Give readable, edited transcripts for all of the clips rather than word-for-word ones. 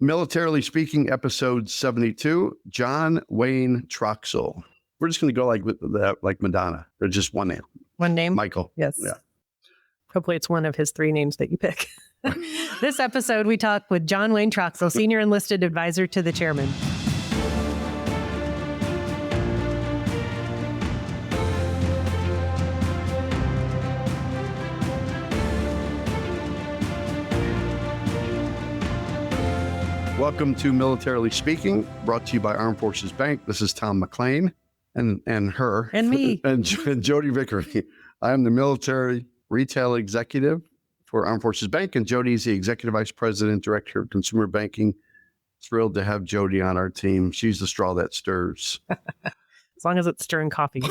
Militarily Speaking, episode 72, John Wayne Troxell. We're just going to go like Madonna, or just one name. One name? Michael. Yes. Yeah. Hopefully it's one of his three names that you pick. This episode, we talk with John Wayne Troxell, Senior Enlisted Advisor to the Chairman. Welcome to Militarily Speaking, brought to you by Armed Forces Bank. This is Tom McLean and her. And me. and Jodi Vickery. I am the military retail executive for Armed Forces Bank, and Jodi is the Executive Vice President, Director of Consumer Banking. Thrilled to have Jodi on our team. She's the straw that stirs. As long as it's stirring coffee,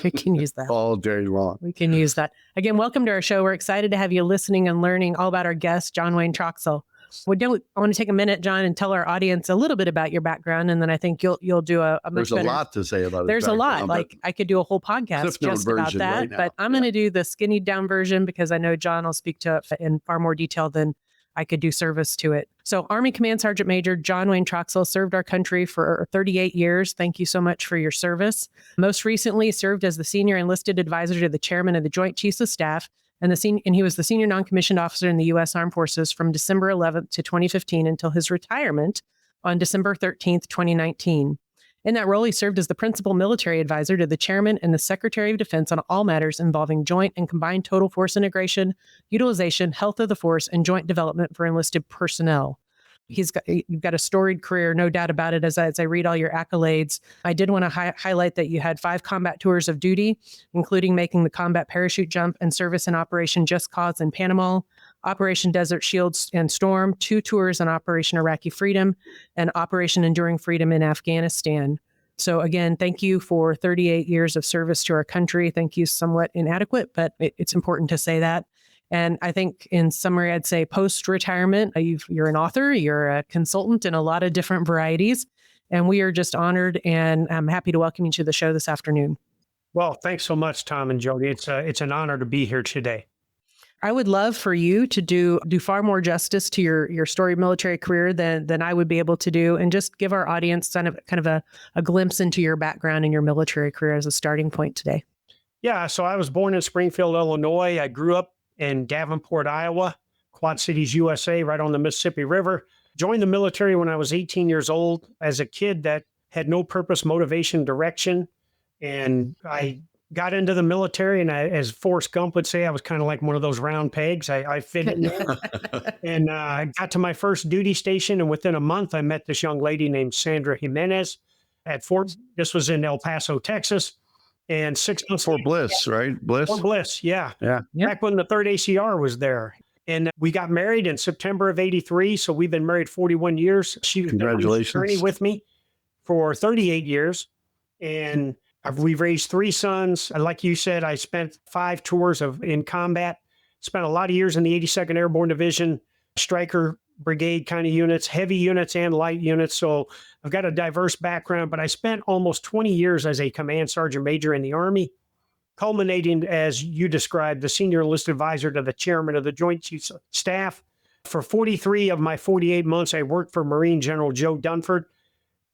we can use that. All day long. We can use that. Again, welcome to our show. We're excited to have you listening and learning all about our guest, John Wayne Troxell. I want to take a minute, John, and tell our audience a little bit about your background, and then I think you'll do a much There's better. a lot to say about it. There's a lot. Like I could do a whole podcast just about that, right now. but I'm going to do the skinny down version because I know John will speak to it in far more detail than I could do service to it. So Army Command Sergeant Major John Wayne Troxell served our country for 38 years. Thank you so much for your service. Most recently served as the Senior Enlisted Advisor to the Chairman of the Joint Chiefs of Staff, and he was the Senior Non-Commissioned Officer in the U.S. Armed Forces from December 11th to 2015 until his retirement on December 13th, 2019. In that role, he served as the Principal Military Advisor to the Chairman and the Secretary of Defense on all matters involving joint and combined total force integration, utilization, health of the force, and joint development for enlisted personnel. You've got a storied career, no doubt about it, as I read all your accolades. I did want to highlight that you had 5 combat tours of duty, including making the combat parachute jump and service in Operation Just Cause in Panama, Operation Desert Shield and Storm, 2 tours on Operation Iraqi Freedom, and Operation Enduring Freedom in Afghanistan. So again, thank you for 38 years of service to our country. Thank you, somewhat inadequate, but it's important to say that. And I think in summary, I'd say post-retirement, you're an author, you're a consultant in a lot of different varieties. And we are just honored and I'm happy to welcome you to the show this afternoon. Well, thanks so much, Tom and Jodi. It's an honor to be here today. I would love for you to do far more justice to your storied military career than I would be able to do, and just give our audience kind of a glimpse into your background and your military career as a starting point today. Yeah, so I was born in Springfield, Illinois. I grew up in Davenport, Iowa, Quad Cities, USA, right on the Mississippi River. Joined the military when I was 18 years old as a kid that had no purpose, motivation, direction. And I got into the military, and as Forrest Gump would say, I was kind of like one of those round pegs. I fit in there. And I got to my first duty station, and within a month, I met this young lady named Sandra Jimenez at this was in El Paso, Texas. And 6 months for Bliss, right? Bliss? For Bliss, yeah. Yeah. Back when the 3rd ACR was there. And we got married in September of 83. So we've been married 41 years. She was Congratulations. on the journey with me for 38 years. And we've raised 3 sons. Like you said, I spent 5 tours in combat, spent a lot of years in the 82nd Airborne Division, Stryker Brigade kind of units, heavy units and light units. So I've got a diverse background, but I spent almost 20 years as a command sergeant major in the Army, culminating, as you described, the Senior Enlisted Advisor to the Chairman of the Joint Chiefs of Staff. For 43 of my 48 months, I worked for Marine General Joe Dunford,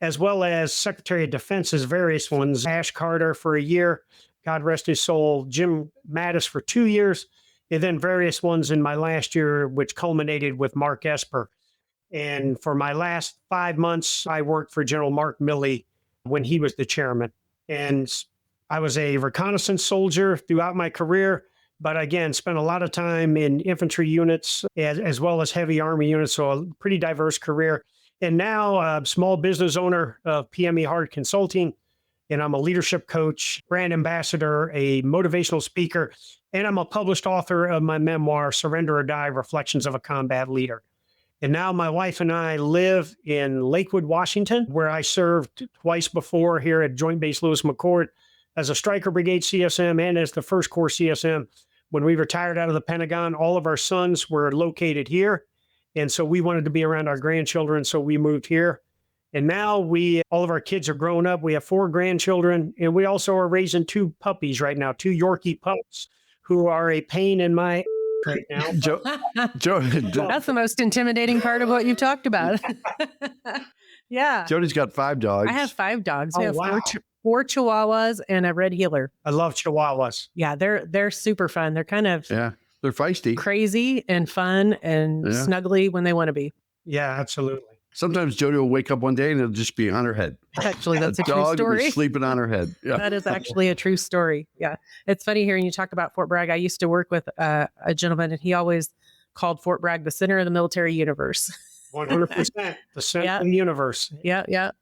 as well as Secretary of Defense's various ones, Ash Carter for a year, God rest his soul, Jim Mattis for 2 years, and then various ones in my last year, which culminated with Mark Esper. And for my last 5 months, I worked for General Mark Milley when he was the chairman. And I was a reconnaissance soldier throughout my career, but again, spent a lot of time in infantry units as well as heavy Army units, so a pretty diverse career. And now a small business owner of PME Hard Consulting, and I'm a leadership coach, brand ambassador, a motivational speaker, and I'm a published author of my memoir, Surrender or Die, Reflections of a Combat Leader. And now my wife and I live in Lakewood, Washington, where I served twice before here at Joint Base Lewis McChord as a Stryker Brigade CSM and as the First Corps CSM. When we retired out of the Pentagon, all of our sons were located here. And so we wanted to be around our grandchildren, so we moved here. And now all of our kids are grown up. We have 4 grandchildren, and we also are raising 2 puppies right now, 2 Yorkie pups, who are a pain in my right now. Joe, That's the most intimidating part of what you've talked about. Yeah. Jody's got 5 dogs. I have 5 dogs. Oh, I have wow. four Chihuahuas and a red heeler. I love Chihuahuas. Yeah, they're super fun. They're kind of Yeah, they're feisty. crazy and fun and Yeah. snuggly when they want to be. Yeah, absolutely. Sometimes Jody will wake up one day and it'll just be on her head. Actually, that's a true dog will story. be sleeping on her head. Yeah. That is actually a true story. Yeah. It's funny hearing you talk about Fort Bragg. I used to work with a gentleman, and he always called Fort Bragg the center of the military universe. 100%. The center Yeah. of the universe. Yeah. Yeah.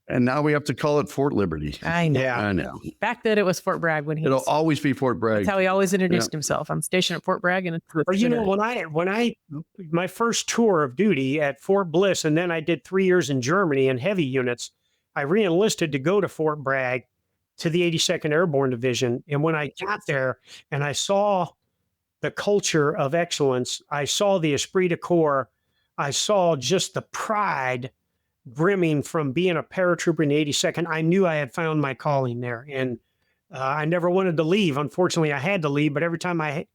And now we have to call it Fort Liberty. I know. Yeah. I know. Back then it was Fort Bragg when he It'll was, always be Fort Bragg. that's how he always introduced himself. I'm stationed at Fort Bragg, and it's the Or, you know, center. when I my first tour of duty at Fort Bliss, and then I did 3 years in Germany in heavy units, I re-enlisted to go to Fort Bragg to the 82nd Airborne Division. And when I got there and I saw the culture of excellence, I saw the esprit de corps, I saw just the pride brimming from being a paratrooper in the 82nd. I knew I had found my calling there, and I never wanted to leave. Unfortunately, I had to leave, but every time I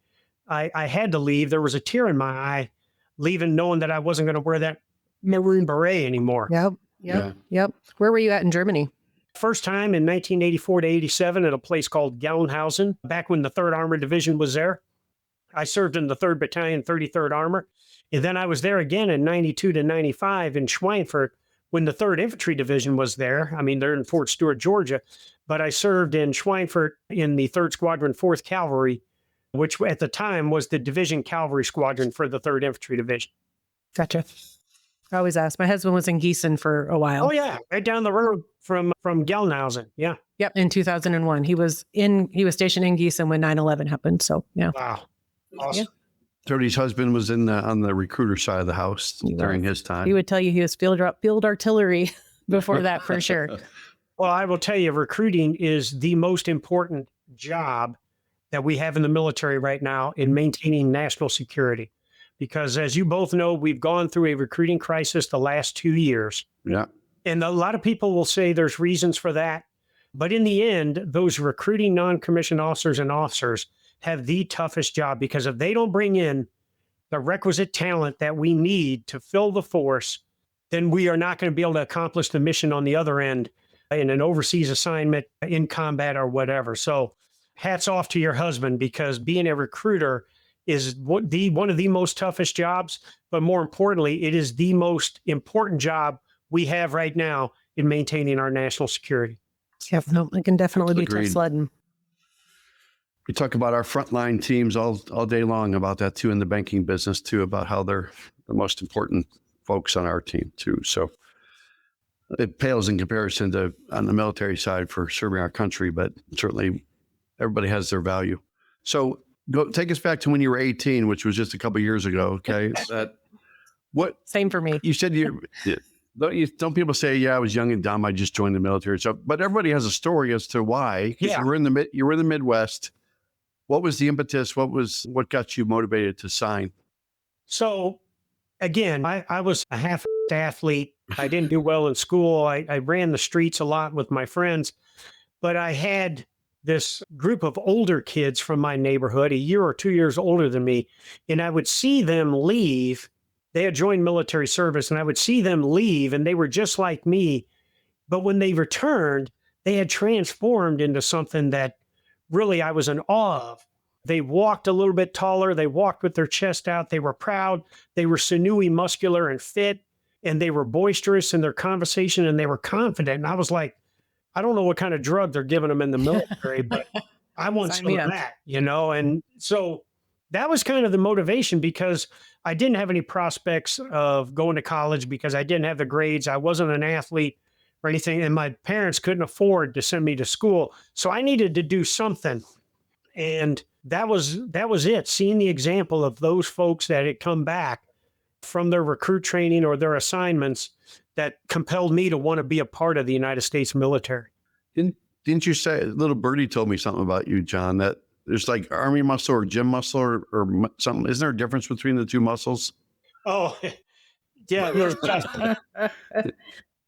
had to leave, there was a tear in my eye, leaving knowing that I wasn't going to wear that maroon beret anymore. Yep. Yep. Yep. Where were you at in Germany? First time in 1984 to 87 at a place called Gelnhausen, back when the 3rd Armored Division was there. I served in the 3rd Battalion, 33rd Armor. And then I was there again in 92 to 95 in Schweinfurt when the 3rd Infantry Division was there. I mean, they're in Fort Stewart, Georgia. But I served in Schweinfurt in the 3rd Squadron, 4th Cavalry, which at the time was the Division Cavalry Squadron for the 3rd Infantry Division. Gotcha. I always ask. My husband was in Gießen for a while. Oh, yeah. Right down the road from Gelnhausen. Yeah. Yep. In 2001, he was stationed in Gießen when 9/11 happened. So yeah. Wow. Awesome. Jody's husband was on the recruiter side of the house during his time. He would tell you he was field artillery before that for sure. Well, I will tell you, recruiting is the most important job that we have in the military right now in maintaining national security. Because as you both know, we've gone through a recruiting crisis the last 2 years. Yeah. And a lot of people will say there's reasons for that. But in the end, those recruiting non-commissioned officers and officers have the toughest job, because if they don't bring in the requisite talent that we need to fill the force, then we are not going to be able to accomplish the mission on the other end in an overseas assignment, in combat, or whatever. So hats off to your husband, because being a recruiter is one of the most toughest jobs, but more importantly, it is the most important job we have right now in maintaining our national security. Yep. No, it can definitely be Agreed. tough sledding. We talk about our frontline teams all day long about that too, in the banking business too, about how they're the most important folks on our team too. So it pales in comparison to on the military side for serving our country, but certainly everybody has their value. So take us back to when you were 18, which was just a couple of years ago. Okay. Same for me. You said don't people say, yeah, I was young and dumb, I just joined the military. So, but everybody has a story as to why. 'Cause Yeah. you were in the Midwest. What was the impetus? What got you motivated to sign? So again, I was a half athlete. I didn't do well in school. I ran the streets a lot with my friends, but I had this group of older kids from my neighborhood, a year or 2 years older than me, and I would see them leave. They had joined military service, and I would see them leave, and they were just like me. But when they returned, they had transformed into something that really I was in awe of. They walked a little bit taller. They walked with their chest out. They were proud. They were sinewy, muscular, and fit, and they were boisterous in their conversation, and they were confident. And I was like, I don't know what kind of drug they're giving them in the military, but I want Sign some me of up. that, you know? And so that was kind of the motivation, because I didn't have any prospects of going to college because I didn't have the grades. I wasn't an athlete or anything, and my parents couldn't afford to send me to school. So I needed to do something. And that was it. Seeing the example of those folks that had come back from their recruit training or their assignments that compelled me to want to be a part of the United States military. Didn't you say, little birdie told me something about you, John, that there's like Army muscle or gym muscle or something. Isn't there a difference between the two muscles? Oh, yeah.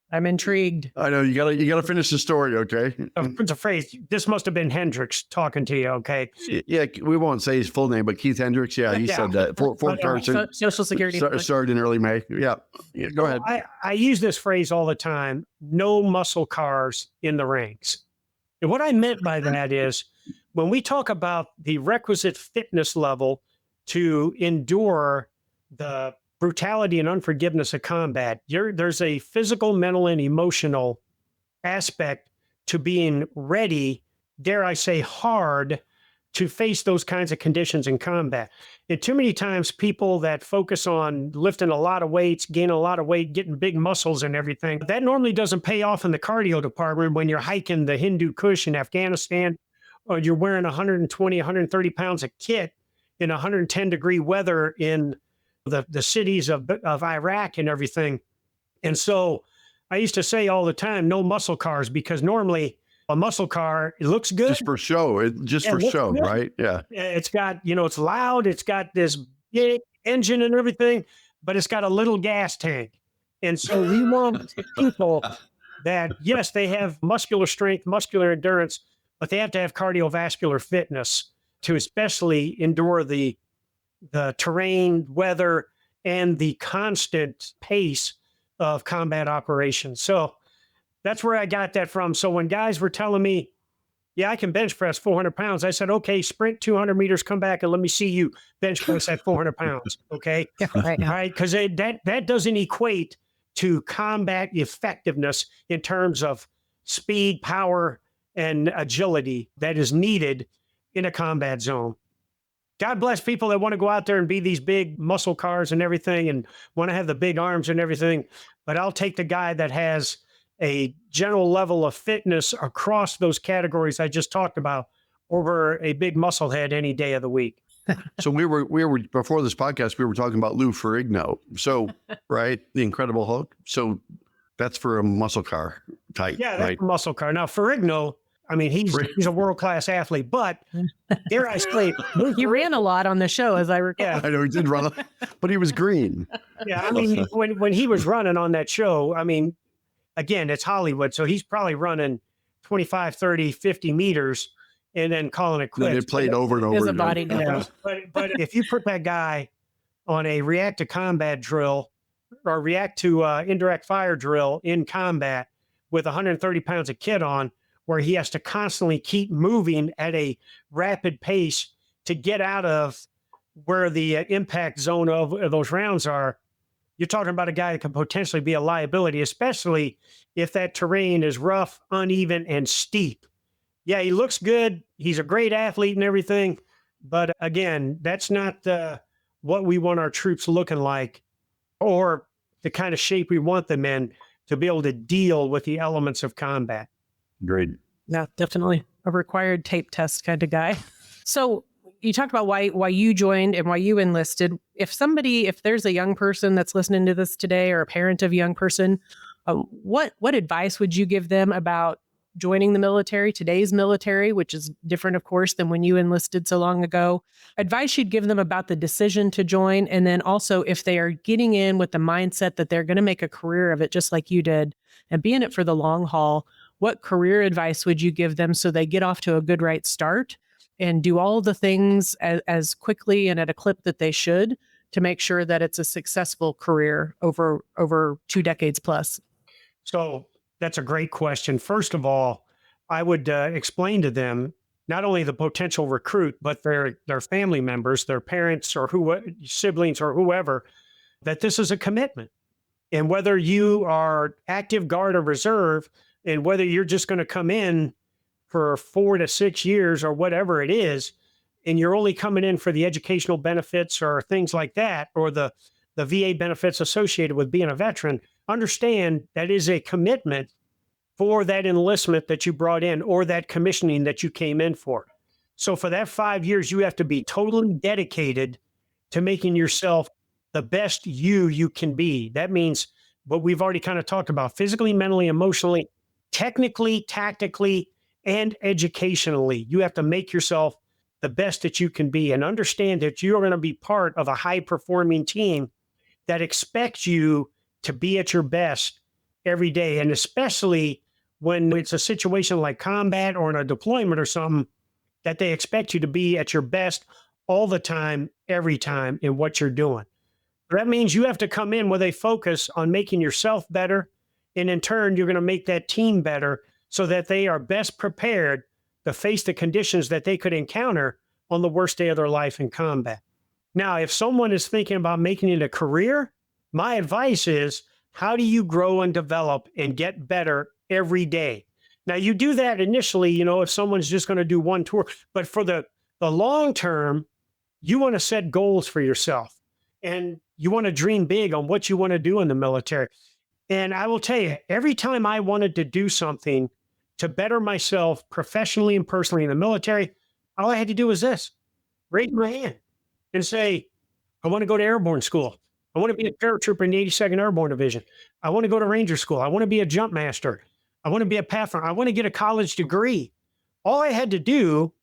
I'm intrigued. I know you gotta finish the story, okay? It's a phrase. This must have been Hendricks talking to you, okay? Yeah, we won't say his full name, but Keith Hendricks. Yeah, he Yeah. said that. Fort Carson Social Security. started in early May. Yeah, go ahead. I use this phrase all the time: no muscle cars in the ranks. And what I meant by that is when we talk about the requisite fitness level to endure the brutality and unforgiveness of combat, there's a physical, mental, and emotional aspect to being ready, dare I say, hard to face those kinds of conditions in combat. And too many times people that focus on lifting a lot of weights, gaining a lot of weight, getting big muscles and everything, that normally doesn't pay off in the cardio department when you're hiking the Hindu Kush in Afghanistan, or you're wearing 120, 130 pounds of kit in 110-degree weather in the cities of Iraq and everything. And so I used to say all the time, no muscle cars, because normally a muscle car, it looks good. Just for show. For show, good. right? Yeah. It's got, it's loud. It's got this big engine and everything, but it's got a little gas tank. And so we want people that, yes, they have muscular strength, muscular endurance, but they have to have cardiovascular fitness to especially endure the terrain, weather, and the constant pace of combat operations. So that's where I got that from. So when guys were telling me, yeah, I can bench press 400 pounds, I said, okay, sprint 200 meters, come back and let me see you bench press at 400 pounds. Okay. Yeah, right. All right. Because that doesn't equate to combat effectiveness in terms of speed, power, and agility that is needed in a combat zone. God bless people that want to go out there and be these big muscle cars and everything and want to have the big arms and everything. But I'll take the guy that has a general level of fitness across those categories I just talked about over a big muscle head any day of the week. So we were before this podcast, we were talking about Lou Ferrigno. So, right, the Incredible Hulk. So that's for a muscle car type. Yeah, that's right? a muscle car. Now, Ferrigno, I mean, he's a world-class athlete, but dare I say, He ran a lot on the show, as I recall. Yeah. I know he did run, but he was green. Yeah, I mean, when he was running on that show, I mean, again, it's Hollywood, so he's probably running 25, 30, 50 meters and then calling it quits. They played over and over. As a again. body double. Yeah, but if you put that guy on a react to combat drill or react to indirect fire drill in combat with 130 pounds of kit on, where he has to constantly keep moving at a rapid pace to get out of where the impact zone of those rounds are, you're talking about a guy that can potentially be a liability, especially if that terrain is rough, uneven, and steep. Yeah, he looks good. He's a great athlete and everything. But again, that's not what we want our troops looking like or the kind of shape we want them in to be able to deal with the elements of combat. Great. Yeah, definitely a required tape test kind of guy. So you talked about why you joined and why you enlisted. If there's a young person that's listening to this today or a parent of a young person, what advice would you give them about joining the military, today's military, which is different, of course, than when you enlisted so long ago? Advice you'd give them about the decision to join, and then also if they are getting in with the mindset that they're going to make a career of it, just like you did, and be in it for the long haul, what career advice would you give them so they get off to a good right start and do all the things as quickly and at a clip that they should to make sure that it's a successful career over 2 decades plus? So that's a great question. First of all, I would explain to them not only the potential recruit, but their family members, their parents or siblings or whoever, that this is a commitment. And whether you are active guard or reserve, and whether you're just going to come in for 4 to 6 years or whatever it is, and you're only coming in for the educational benefits or things like that, or the VA benefits associated with being a veteran, understand that is a commitment for that enlistment that you brought in or that commissioning that you came in for. So for that 5 years, you have to be totally dedicated to making yourself the best you can be. That means what we've already kind of talked about: physically, mentally, emotionally, technically, tactically, and educationally. You have to make yourself the best that you can be and understand that you're going to be part of a high-performing team that expects you to be at your best every day. And especially when it's a situation like combat or in a deployment or something, that they expect you to be at your best all the time, every time in what you're doing. That means you have to come in with a focus on making yourself better. And in turn, you're going to make that team better so that they are best prepared to face the conditions that they could encounter on the worst day of their life in combat. Now, if someone is thinking about making it a career, my advice is, how do you grow and develop and get better every day? Now, you do that initially, if someone's just going to do one tour, but for the long term, you want to set goals for yourself and you want to dream big on what you want to do in the military. And I will tell you, every time I wanted to do something to better myself professionally and personally in the military, all I had to do was this: raise my hand and say, I want to go to airborne school. I want to be a paratrooper in the 82nd Airborne Division. I want to go to Ranger School. I want to be a jump master. I want to be a pathfinder. I want to get a college degree. All I had to do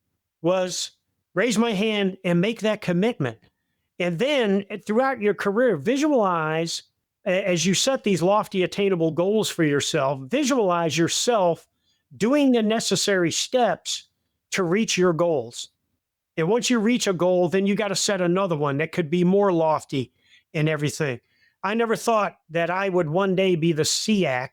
was raise my hand and make that commitment. And then throughout your career, visualize, as you set these lofty, attainable goals for yourself, visualize yourself doing the necessary steps to reach your goals. And once you reach a goal, then you got to set another one that could be more lofty and everything. I never thought that I would one day be the SEAC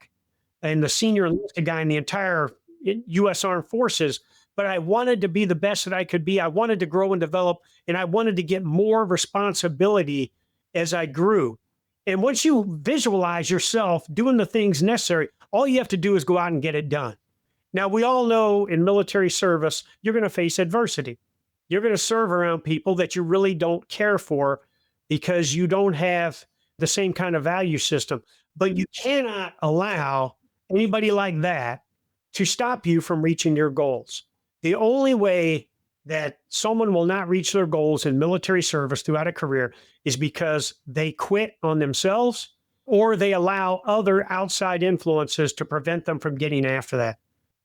and the senior enlisted guy in the entire U.S. Armed Forces, but I wanted to be the best that I could be. I wanted to grow and develop, and I wanted to get more responsibility as I grew. And once you visualize yourself doing the things necessary, all you have to do is go out and get it done. Now, we all know in military service, you're going to face adversity. You're going to serve around people that you really don't care for because you don't have the same kind of value system. But you cannot allow anybody like that to stop you from reaching your goals. The only way that someone will not reach their goals in military service throughout a career is because they quit on themselves or they allow other outside influences to prevent them from getting after that.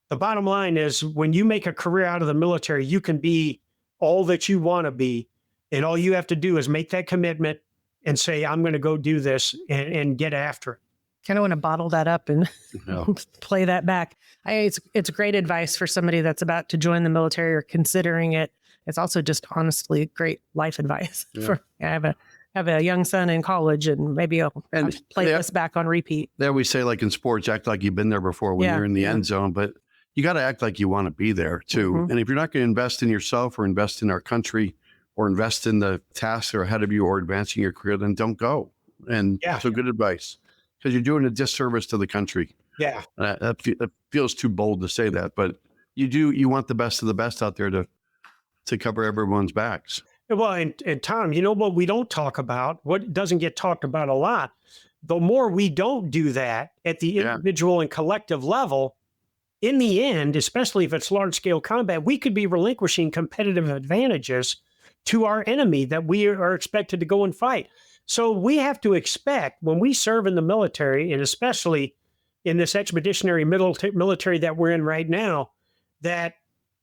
The bottom line is, when you make a career out of the military, you can be all that you want to be. And all you have to do is make that commitment and say, I'm going to go do this and get after it. Kind of want to bottle that up and play that back. It's great advice for somebody that's about to join the military or considering it. It's also just honestly great life advice. Yeah. I have a young son in college, and maybe I'll play this back on repeat. They always say, like in sports, act like you've been there before when you're in the end zone, but you got to act like you want to be there too. Mm-hmm. And if you're not going to invest in yourself or invest in our country or invest in the tasks that are ahead of you or advancing your career, then don't go. And so good advice, because you're doing a disservice to the country. Yeah. That feels too bold to say that, but you want the best of the best out there to cover everyone's backs. Well, and Tom, what we don't talk about, what doesn't get talked about a lot, the more we don't do that at the individual and collective level, in the end, especially if it's large scale combat, we could be relinquishing competitive advantages to our enemy that we are expected to go and fight. So we have to expect, when we serve in the military, and especially in this expeditionary military that we're in right now, that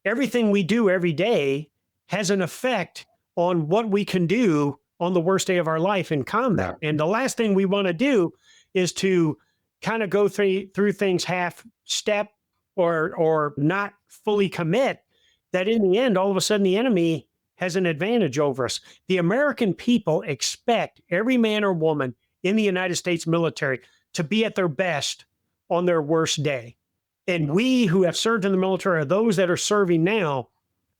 everything we do every day has an effect on what we can do on the worst day of our life in combat. And the last thing we want to do is to kind of go through things half step or not fully commit, that in the end, all of a sudden the enemy has an advantage over us. The American people expect every man or woman in the United States military to be at their best on their worst day. And we who have served in the military, or those that are serving now,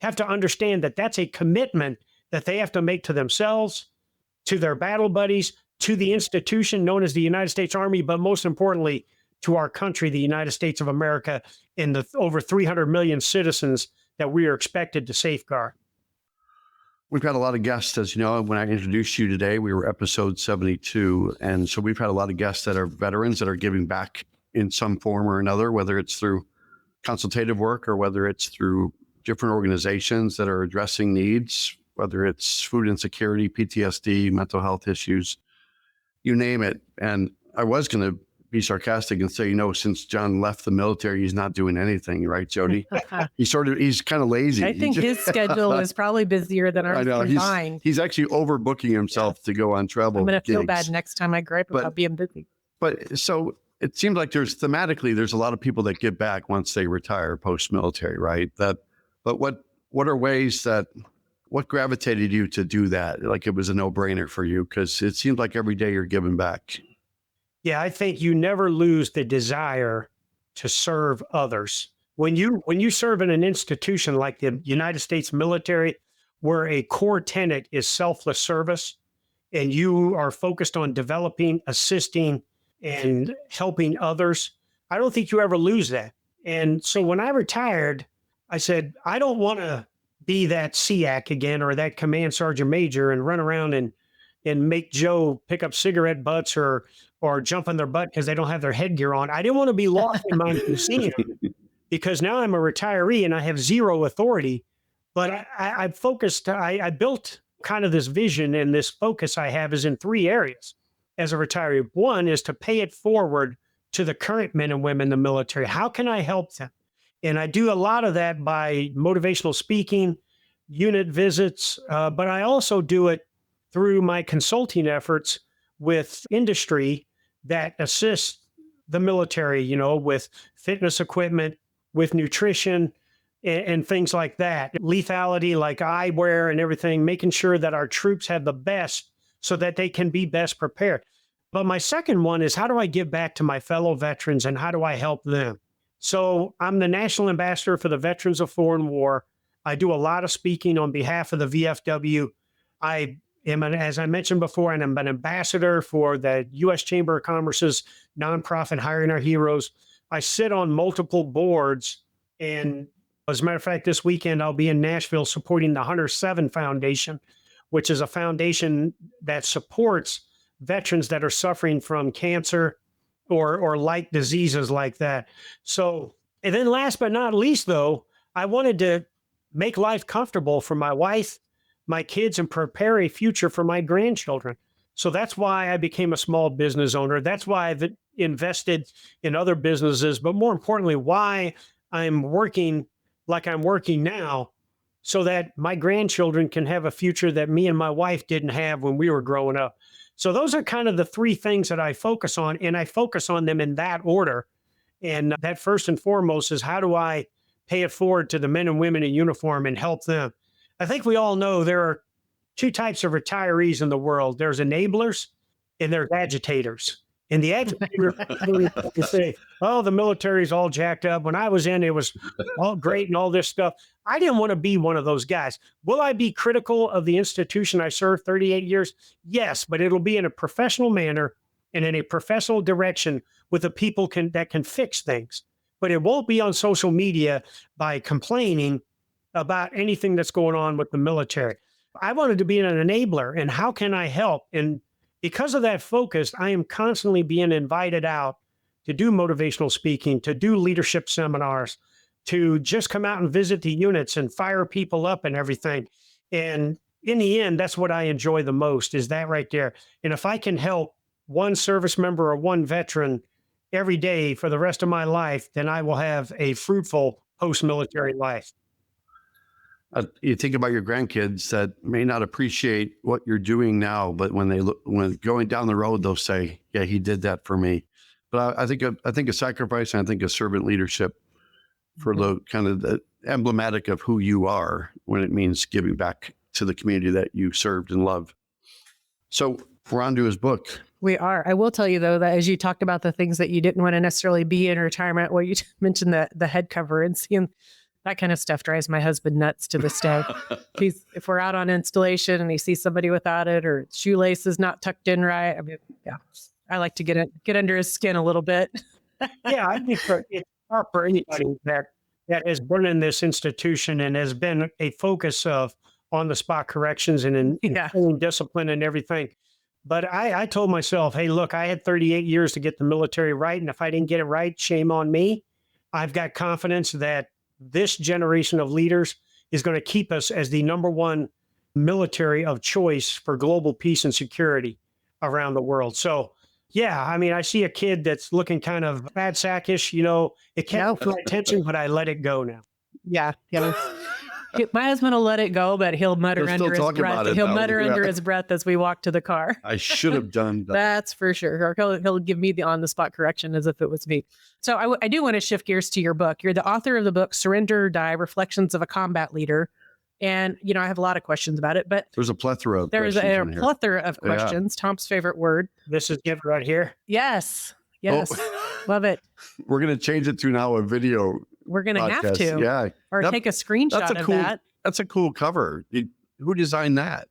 have to understand that that's a commitment that they have to make to themselves, to their battle buddies, to the institution known as the United States Army, but most importantly, to our country, the United States of America, and the over 300 million citizens that we are expected to safeguard. We've had a lot of guests, as you know. When I introduced you today, we were episode 72. And so we've had a lot of guests that are veterans that are giving back in some form or another, whether it's through consultative work or whether it's through different organizations that are addressing needs, whether it's food insecurity, PTSD, mental health issues, you name it. And I was going to be sarcastic and say, since John left the military, he's not doing anything, right, Jodi? He's kind of lazy. I think his schedule is probably busier than ours combined. He's actually overbooking himself to go on travel. I'm going to feel bad next time I gripe about being busy. But so it seems like there's a lot of people that give back once they retire post-military, right? But what are ways what gravitated you to do that? Like it was a no-brainer for you, because it seems like every day you're giving back. Yeah, I think you never lose the desire to serve others. When you serve in an institution like the United States military, where a core tenet is selfless service, and you are focused on developing, assisting, and helping others, I don't think you ever lose that. And so when I retired, I said, I don't want to be that SEAC again, or that command sergeant major, and run around and make Joe pick up cigarette butts or jump on their butt because they don't have their headgear on. I didn't want to be lost in my museum, because now I'm a retiree and I have zero authority. But I focused, I built kind of this vision, and this focus I have is in three areas as a retiree. One is to pay it forward to the current men and women in the military. How can I help them? And I do a lot of that by motivational speaking, unit visits, but I also do it through my consulting efforts with industry that assists the military, with fitness equipment, with nutrition, and things like that. Lethality, like eyewear and everything, making sure that our troops have the best so that they can be best prepared. But my second one is, how do I give back to my fellow veterans, and how do I help them? So I'm the national ambassador for the Veterans of Foreign War. I do a lot of speaking on behalf of the VFW. I am, as I mentioned before, and I'm an ambassador for the U.S. Chamber of Commerce's nonprofit Hiring Our Heroes. I sit on multiple boards, and as a matter of fact, this weekend I'll be in Nashville supporting the Hunter 7 Foundation, which is a foundation that supports veterans that are suffering from cancer or like diseases like that. So, and then last but not least, though, I wanted to make life comfortable for my wife, my kids, and prepare a future for my grandchildren. So that's why I became a small business owner. That's why I've invested in other businesses, but more importantly, why I'm working like I'm working now, so that my grandchildren can have a future that me and my wife didn't have when we were growing up. So those are kind of the three things that I focus on, and I focus on them in that order. And that first and foremost is, how do I pay it forward to the men and women in uniform and help them? I think we all know there are two types of retirees in the world. There's enablers and there's agitators. And the agitators say, oh, the military's all jacked up. When I was in, it was all great and all this stuff. I didn't want to be one of those guys. Will I be critical of the institution I served 38 years? Yes, but it'll be in a professional manner and in a professional direction with the people that can fix things. But it won't be on social media by complaining about anything that's going on with the military. I wanted to be an enabler, and how can I help? And because of that focus, I am constantly being invited out to do motivational speaking, to do leadership seminars, to just come out and visit the units and fire people up and everything. And in the end, that's what I enjoy the most, is that right there. And if I can help one service member or one veteran every day for the rest of my life, then I will have a fruitful post-military life. You think about your grandkids that may not appreciate what you're doing now, but when going down the road, they'll say, yeah, he did that for me. But I think a sacrifice, and I think a servant leadership for the kind of the emblematic of who you are when it means giving back to the community that you served and loved. So we're on to his book. We are. I will tell you, though, that as you talked about the things that you didn't want to necessarily be in retirement, well, you mentioned the head cover, and seeing that kind of stuff drives my husband nuts to this day. If we're out on installation and he sees somebody without it, or shoelace is not tucked in right, I mean, yeah, I like to get under his skin a little bit. Yeah, I think it's hard for anybody that has been in this institution and has been a focus of on-the-spot corrections and in discipline and everything. But I told myself, hey, look, I had 38 years to get the military right, and if I didn't get it right, shame on me. I've got confidence that this generation of leaders is going to keep us as the number one military of choice for global peace and security around the world. So, yeah, I mean, I see a kid that's looking kind of bad sackish, it can't my attention, but I let it go now. Yeah. My husband will let it go, but he'll mutter He'll still under his talk about breath. it, He'll though. mutter Yeah. under his breath as we walk to the car. I should have done that. That's for sure. Or he'll give me the on-the-spot correction as if it was me. So I do want to shift gears to your book. You're the author of the book, Surrender or Die, Reflections of a Combat Leader. And, I have a lot of questions about it, but There's a plethora of there's questions a in here. plethora of Yeah. questions. Tom's favorite word. This is it right here. Yes. Yes. Oh. Love it. We're going to change it to now a video We're going to have podcast. to. Yeah. Or That- take a screenshot of that. That's a cool cover. Who designed that?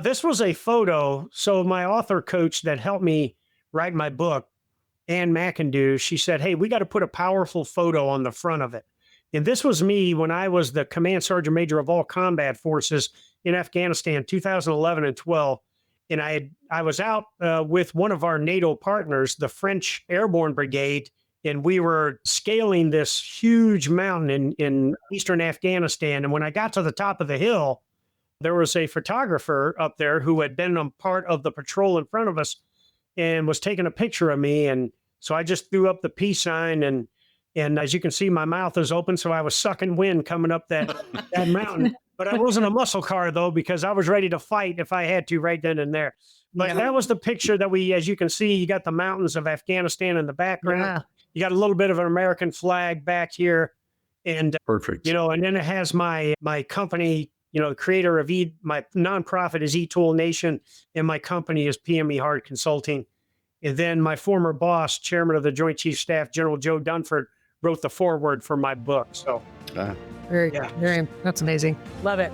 This was a photo. So my author coach that helped me write my book, Ann McIndoe, she said, hey, we got to put a powerful photo on the front of it. And this was me when I was the command sergeant major of all combat forces in Afghanistan, 2011 and 12. And I was out with one of our NATO partners, the French Airborne Brigade, and we were scaling this huge mountain in eastern Afghanistan. And when I got to the top of the hill, there was a photographer up there who had been a part of the patrol in front of us and was taking a picture of me. And so I just threw up the peace sign, and as you can see, my mouth is open, so I was sucking wind coming up that mountain. But I wasn't a muscle car, though, because I was ready to fight if I had to right then and there. But that was the picture that as you can see, you got the mountains of Afghanistan in the background. Yeah. You got a little bit of an American flag back here. And, Perfect. and then it has my company, the creator of my nonprofit is eTool Nation, and my company is PME Hard Consulting. And then my former boss, chairman of the Joint Chiefs Staff, General Joe Dunford, wrote the foreword for my book. So, That's amazing. Love it.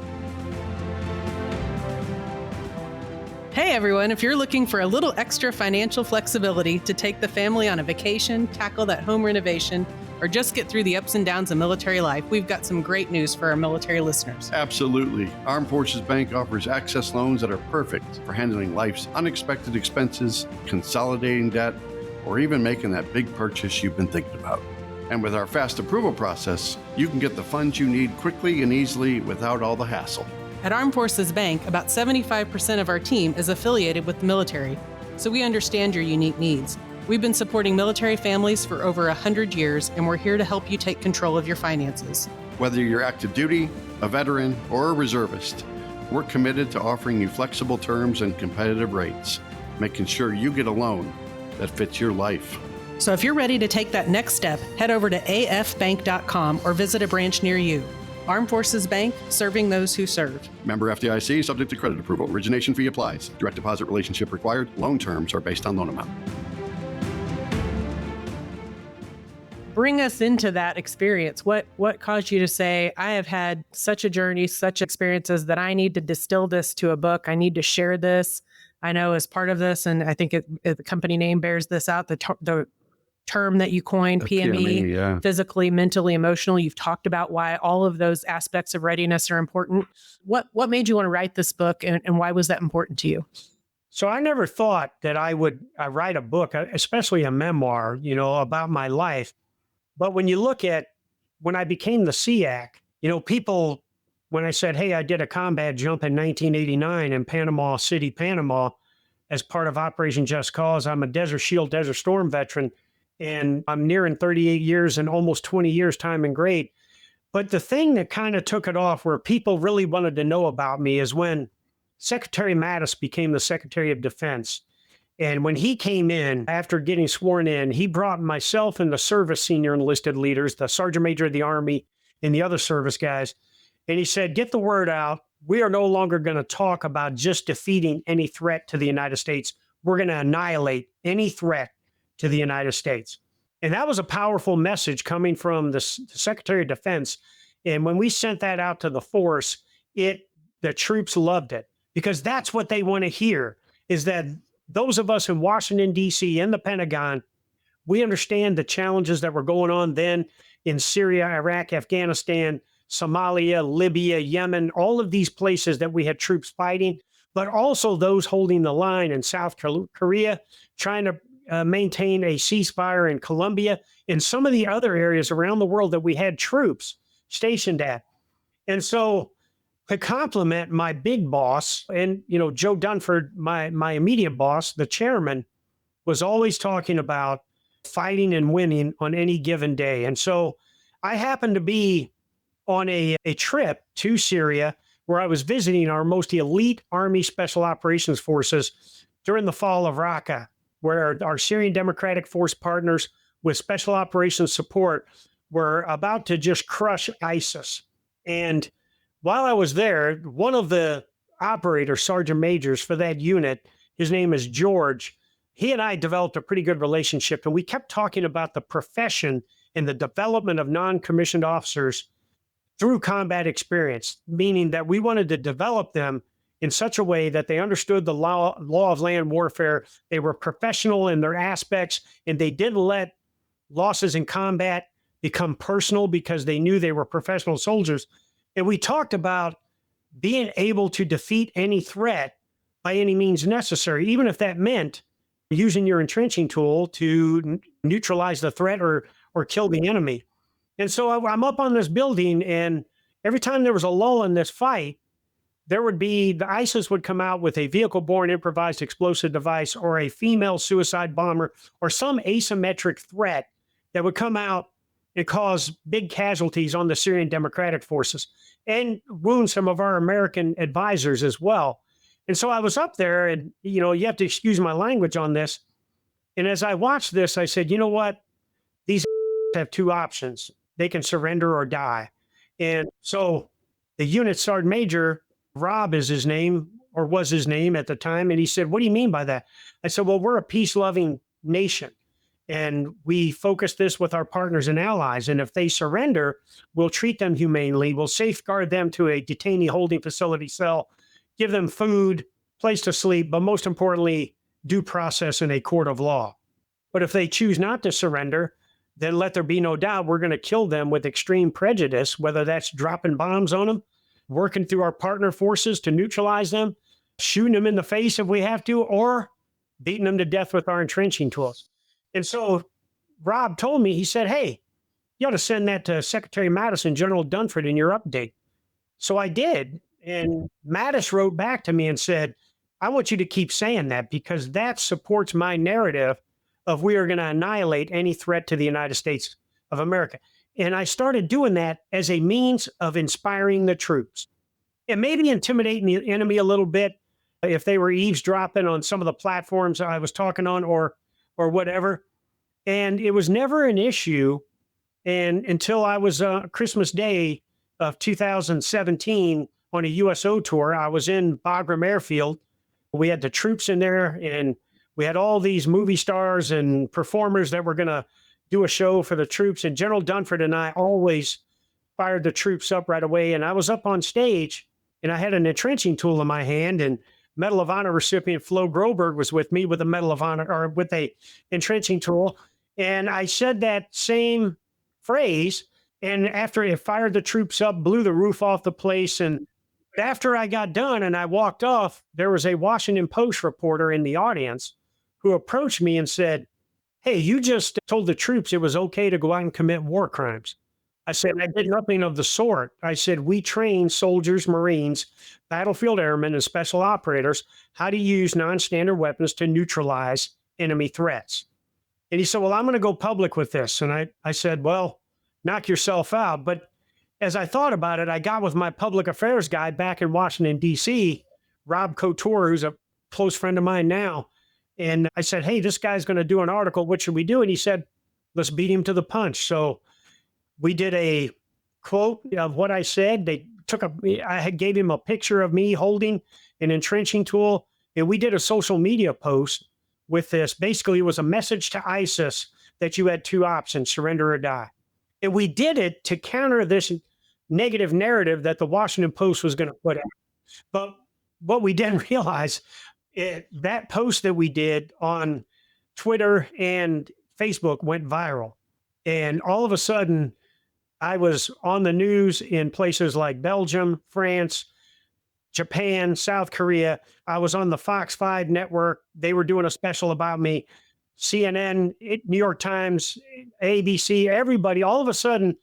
Hey everyone, if you're looking for a little extra financial flexibility to take the family on a vacation, tackle that home renovation, or just get through the ups and downs of military life, we've got some great news for our military listeners. Absolutely. Armed Forces Bank offers access loans that are perfect for handling life's unexpected expenses, consolidating debt, or even making that big purchase you've been thinking about. And with our fast approval process, you can get the funds you need quickly and easily without all the hassle. At Armed Forces Bank, about 75% of our team is affiliated with the military, so we understand your unique needs. We've been supporting military families for over 100 years, and we're here to help you take control of your finances. Whether you're active duty, a veteran, or a reservist, we're committed to offering you flexible terms and competitive rates, making sure you get a loan that fits your life. So if you're ready to take that next step, head over to afbank.com or visit a branch near you. Armed Forces Bank, serving those who serve. Member FDIC, subject to credit approval. Origination fee applies. Direct deposit relationship required. Loan terms are based on loan amount. Bring us into that experience. What caused you to say, I have had such a journey, such experiences that I need to distill this to a book. I need to share this. I know as part of this, and I think the company name bears this out, the term that you coined, PME, yeah. physically, mentally, emotional. You've talked about why all of those aspects of readiness are important. What made you want to write this book, and why was that important to you? So I never thought that I would write a book, especially a memoir, about my life. But when you look at when I became the SEAC, people, when I said, hey, I did a combat jump in 1989 in Panama City, Panama, as part of Operation Just Cause, I'm a Desert Shield, Desert Storm veteran, and I'm nearing 38 years and almost 20 years time and grade. But the thing that kind of took it off where people really wanted to know about me is when Secretary Mattis became the Secretary of Defense. And when he came in, after getting sworn in, he brought myself and the service senior enlisted leaders, the Sergeant Major of the Army and the other service guys. And he said, get the word out. We are no longer going to talk about just defeating any threat to the United States. We're going to annihilate any threat to the United States. And that was a powerful message coming from the Secretary of Defense. And when we sent that out to the force, the troops loved it, because that's what they want to hear, is that those of us in Washington, D.C. and the Pentagon, we understand the challenges that were going on then in Syria, Iraq, Afghanistan, Somalia, Libya, Yemen, all of these places that we had troops fighting, but also those holding the line in South Korea, trying to maintain a ceasefire in Colombia, and some of the other areas around the world that we had troops stationed at. And so to compliment my big boss, and Joe Dunford, my immediate boss, the chairman, was always talking about fighting and winning on any given day. And so I happened to be on a trip to Syria where I was visiting our most elite Army Special Operations Forces during the fall of Raqqa, where our Syrian Democratic Force partners with Special Operations support were about to just crush ISIS. And while I was there, one of the operators, sergeant majors for that unit, his name is George, he and I developed a pretty good relationship, and we kept talking about the profession and the development of non-commissioned officers through combat experience, meaning that we wanted to develop them in such a way that they understood the law of land warfare. They were professional in their aspects, and they didn't let losses in combat become personal because they knew they were professional soldiers. And we talked about being able to defeat any threat by any means necessary, even if that meant using your entrenching tool to neutralize the threat or kill the enemy. And so I'm up on this building, and every time there was a lull in this fight, the ISIS would come out with a vehicle-borne improvised explosive device or a female suicide bomber or some asymmetric threat that would come out and cause big casualties on the Syrian Democratic Forces and wound some of our American advisors as well. And so I was up there, and, you have to excuse my language on this. And as I watched this, I said, you know what? These have two options. They can surrender or die. And so the unit sergeant major, Rob is his name, or was his name at the time. And he said, what do you mean by that? I said, well, we're a peace-loving nation, and we focus this with our partners and allies. And if they surrender, we'll treat them humanely. We'll safeguard them to a detainee holding facility cell, give them food, place to sleep, but most importantly, due process in a court of law. But if they choose not to surrender, then let there be no doubt we're going to kill them with extreme prejudice, whether that's dropping bombs on them, working through our partner forces to neutralize them, shooting them in the face if we have to, or beating them to death with our entrenching tools. And so Rob told me, he said, hey, you ought to send that to Secretary Mattis, General Dunford in your update. So I did. And Mattis wrote back to me and said, I want you to keep saying that because that supports my narrative of we are going to annihilate any threat to the United States of America. And I started doing that as a means of inspiring the troops and maybe intimidating the enemy a little bit if they were eavesdropping on some of the platforms I was talking on or whatever. And it was never an issue. And until I was Christmas Day of 2017 on a USO tour, I was in Bagram Airfield. We had the troops in there, and we had all these movie stars and performers that were going to do a show for the troops. And General Dunford and I always fired the troops up right away. And I was up on stage, and I had an entrenching tool in my hand, and Medal of Honor recipient Flo Groberg was with me with a Medal of Honor or with a entrenching tool. And I said that same phrase. And after it fired the troops up, blew the roof off the place. And after I got done and I walked off, there was a Washington Post reporter in the audience who approached me and said, hey, you just told the troops it was okay to go out and commit war crimes. I said, I did nothing of the sort. I said, we train soldiers, Marines, battlefield airmen, and special operators how to use non-standard weapons to neutralize enemy threats. And he said, well, I'm going to go public with this. And I said, well, knock yourself out. But as I thought about it, I got with my public affairs guy back in Washington, D.C., Rob Couture, who's a close friend of mine now. And I said, hey, this guy's going to do an article. What should we do? And he said, let's beat him to the punch. So we did a quote of what I said. I gave him a picture of me holding an entrenching tool. And we did a social media post with this. Basically, it was a message to ISIS that you had two options, surrender or die. And we did it to counter this negative narrative that the Washington Post was going to put out. But what we didn't realize, that post that we did on Twitter and Facebook went viral. And all of a sudden, I was on the news in places like Belgium, France, Japan, South Korea. I was on the Fox 5 network. They were doing a special about me. CNN, New York Times, ABC, everybody. All of a sudden,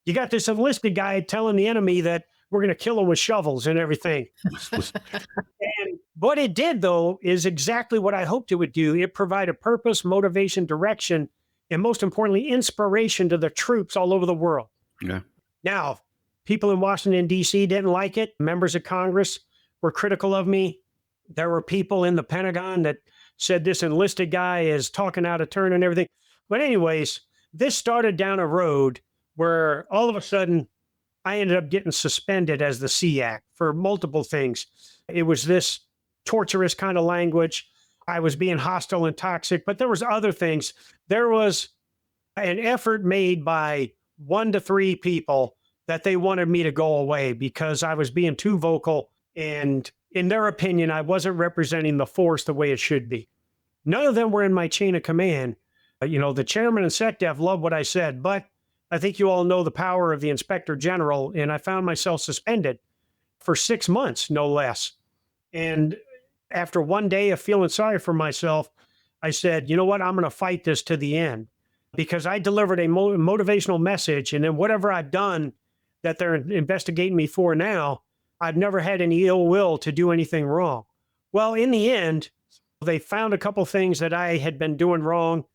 you got this enlisted guy telling the enemy that we're going to kill him with shovels and everything. And what it did, though, is exactly what I hoped it would do. It provided purpose, motivation, direction, and most importantly, inspiration to the troops all over the world. Yeah. Now, People in Washington, D.C. didn't like it. Members of Congress were critical of me. There were people in the Pentagon that said this enlisted guy is talking out of turn and everything. But anyways, this started down a road where all of a sudden I ended up getting suspended as the SEAC for multiple things. It was this torturous kind of language. I was being hostile and toxic, but there was other things. There was an effort made by 1 to 3 people that they wanted me to go away because I was being too vocal. And in their opinion, I wasn't representing the force the way it should be. None of them were in my chain of command. The chairman and SecDef loved what I said, but I think you all know the power of the inspector general. And I found myself suspended for 6 months, no less. And after one day of feeling sorry for myself, I said, you know what? I'm going to fight this to the end because I delivered a motivational message. And then whatever I've done that they're investigating me for now, I've never had any ill will to do anything wrong. Well, in the end, they found a couple things that I had been doing wrong.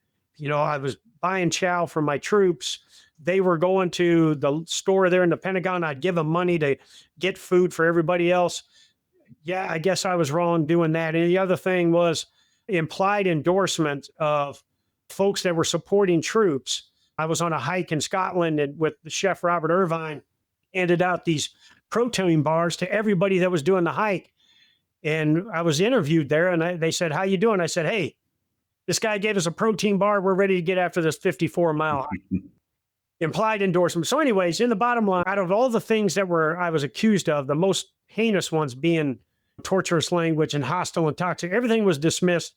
I was buying chow for my troops. They were going to the store there in the Pentagon. I'd give them money to get food for everybody else. Yeah, I guess I was wrong doing that. And the other thing was implied endorsement of folks that were supporting troops. I was on a hike in Scotland and with the chef Robert Irvine, handed out these protein bars to everybody that was doing the hike. And I was interviewed there and they said, how you doing? I said, hey, this guy gave us a protein bar. We're ready to get after this 54-mile hike. Implied endorsement. So anyways, in the bottom line, out of all the things that I was accused of, the most heinous ones being torturous language and hostile and toxic, everything was dismissed.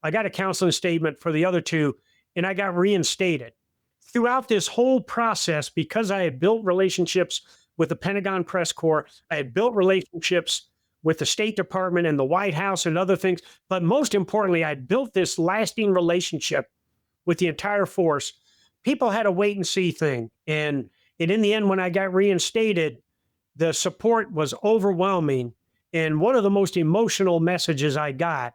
I got a counseling statement for the other 2, and I got reinstated. Throughout this whole process, because I had built relationships with the Pentagon Press Corps, I had built relationships with the State Department and the White House and other things, but most importantly, I built this lasting relationship with the entire force. People had a wait and see thing. And in the end, when I got reinstated, the support was overwhelming. And one of the most emotional messages I got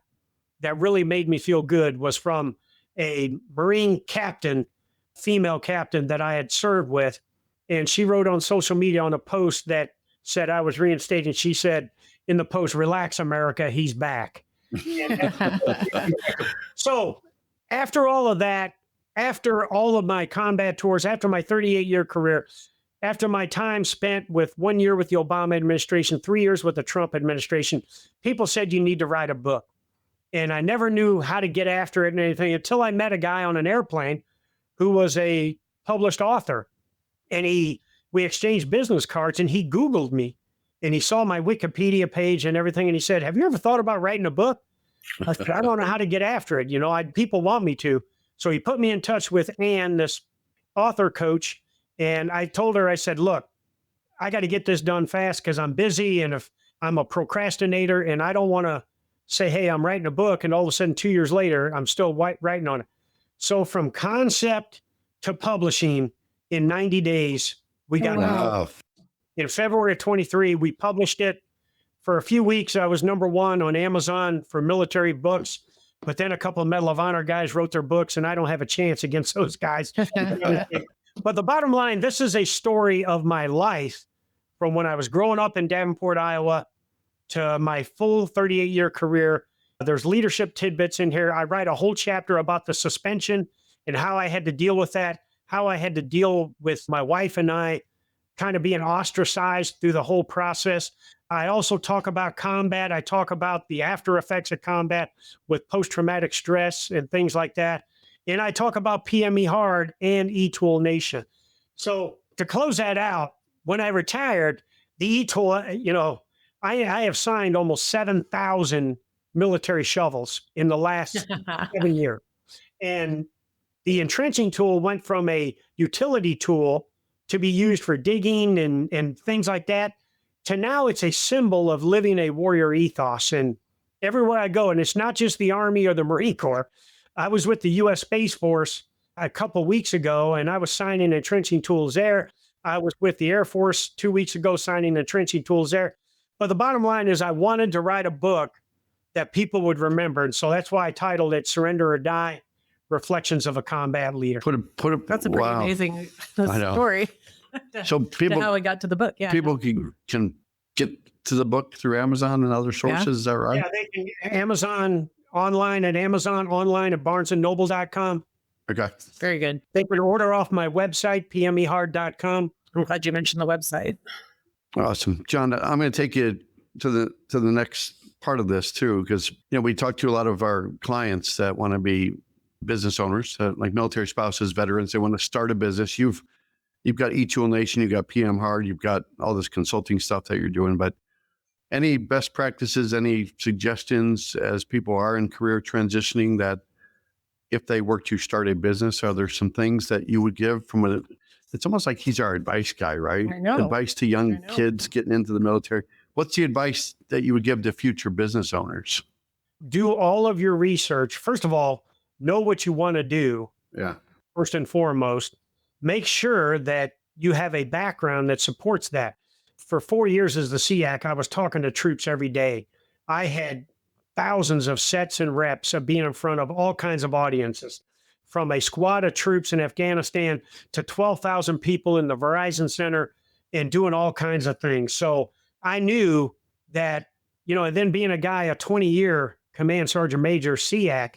that really made me feel good was from a Marine captain, female captain that I had served with. And she wrote on social media on a post that said I was reinstated. She said in the post, "Relax, America, he's back." So after all of that, after all of my combat tours, after my 38-year career, after my time spent with 1 year with the Obama administration, 3 years with the Trump administration, people said you need to write a book. And I never knew how to get after it and anything until I met a guy on an airplane who was a published author. And we exchanged business cards and he Googled me and he saw my Wikipedia page and everything. And he said, have you ever thought about writing a book? I said, I don't know how to get after it. People want me to. So he put me in touch with Ann, this author coach. And I told her, I said, look, I got to get this done fast because I'm busy. And if I'm a procrastinator and I don't want to say, hey, I'm writing a book. And all of a sudden, 2 years later, I'm still writing on it. So from concept to publishing in 90 days, we got it. In February of 23, we published it. For a few weeks, I was #1 on Amazon for military books. But then a couple of Medal of Honor guys wrote their books, and I don't have a chance against those guys. But the bottom line, this is a story of my life from when I was growing up in Davenport, Iowa, to my full 38-year career. There's leadership tidbits in here. I write a whole chapter about the suspension and how I had to deal with that, how I had to deal with my wife and I kind of being ostracized through the whole process. I also talk about combat. I talk about the after effects of combat with post-traumatic stress and things like that. And I talk about PME Hard and E-Tool Nation. So to close that out, when I retired, the E-Tool, I have signed almost 7,000 military shovels in the last 7 years. And the entrenching tool went from a utility tool to be used for digging and things like that, to now it's a symbol of living a warrior ethos. And everywhere I go, and it's not just the Army or the Marine Corps. I was with the U.S. Space Force a couple weeks ago, and I was signing entrenching tools there. I was with the Air Force 2 weeks ago, signing entrenching tools there. But the bottom line is I wanted to write a book that people would remember. And so that's why I titled it Surrender or Die, Reflections of a Combat Leader. That's a pretty amazing story. So to people how we got to the book. Yeah. people can get to the book through Amazon and other sources. Is that right? Yeah, they can Amazon online at barnesandnoble.com. Okay. Very good. They can order off my website, pmehard.com. I'm glad you mentioned the website. Awesome. John, I'm going to take you to the next part of this too, because we talk to a lot of our clients that want to be business owners, like military spouses, veterans. They want to start a business. You've got eTool Nation, you've got PM Hard, you've got all this consulting stuff that you're doing. But any best practices, any suggestions as people are in career transitioning that if they were to start a business, are there some things that you would give from it's almost like he's our advice guy, right? I know. Advice to young kids getting into the military. What's the advice that you would give to future business owners? Do all of your research. First of all, know what you want to do. Yeah. First and foremost, make sure that you have a background that supports that. For 4 years as the SEAC, I was talking to troops every day. I had thousands of sets and reps of being in front of all kinds of audiences, from a squad of troops in Afghanistan to 12,000 people in the Verizon Center and doing all kinds of things. So I knew that, and then being a guy, a 20-year Command Sergeant Major SEAC,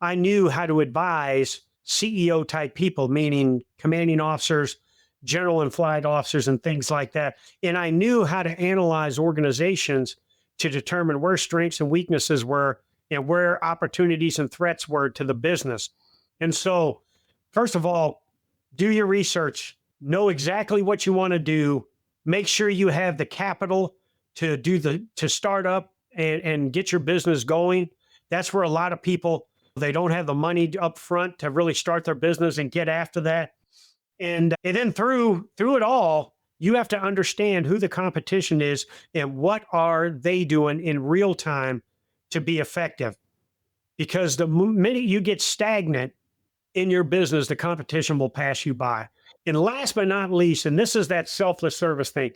I knew how to advise CEO type people, meaning commanding officers, general and flight officers, and things like that. And I knew how to analyze organizations to determine where strengths and weaknesses were and where opportunities and threats were to the business. And so, first of all, do your research, know exactly what you want to do, make sure you have the capital to start up and get your business going. That's where a lot of people, they don't have the money up front to really start their business and get after that. And then through it all, you have to understand who the competition is and what are they doing in real time to be effective. Because the minute you get stagnant in your business, the competition will pass you by. And last but not least, and this is that selfless service thing.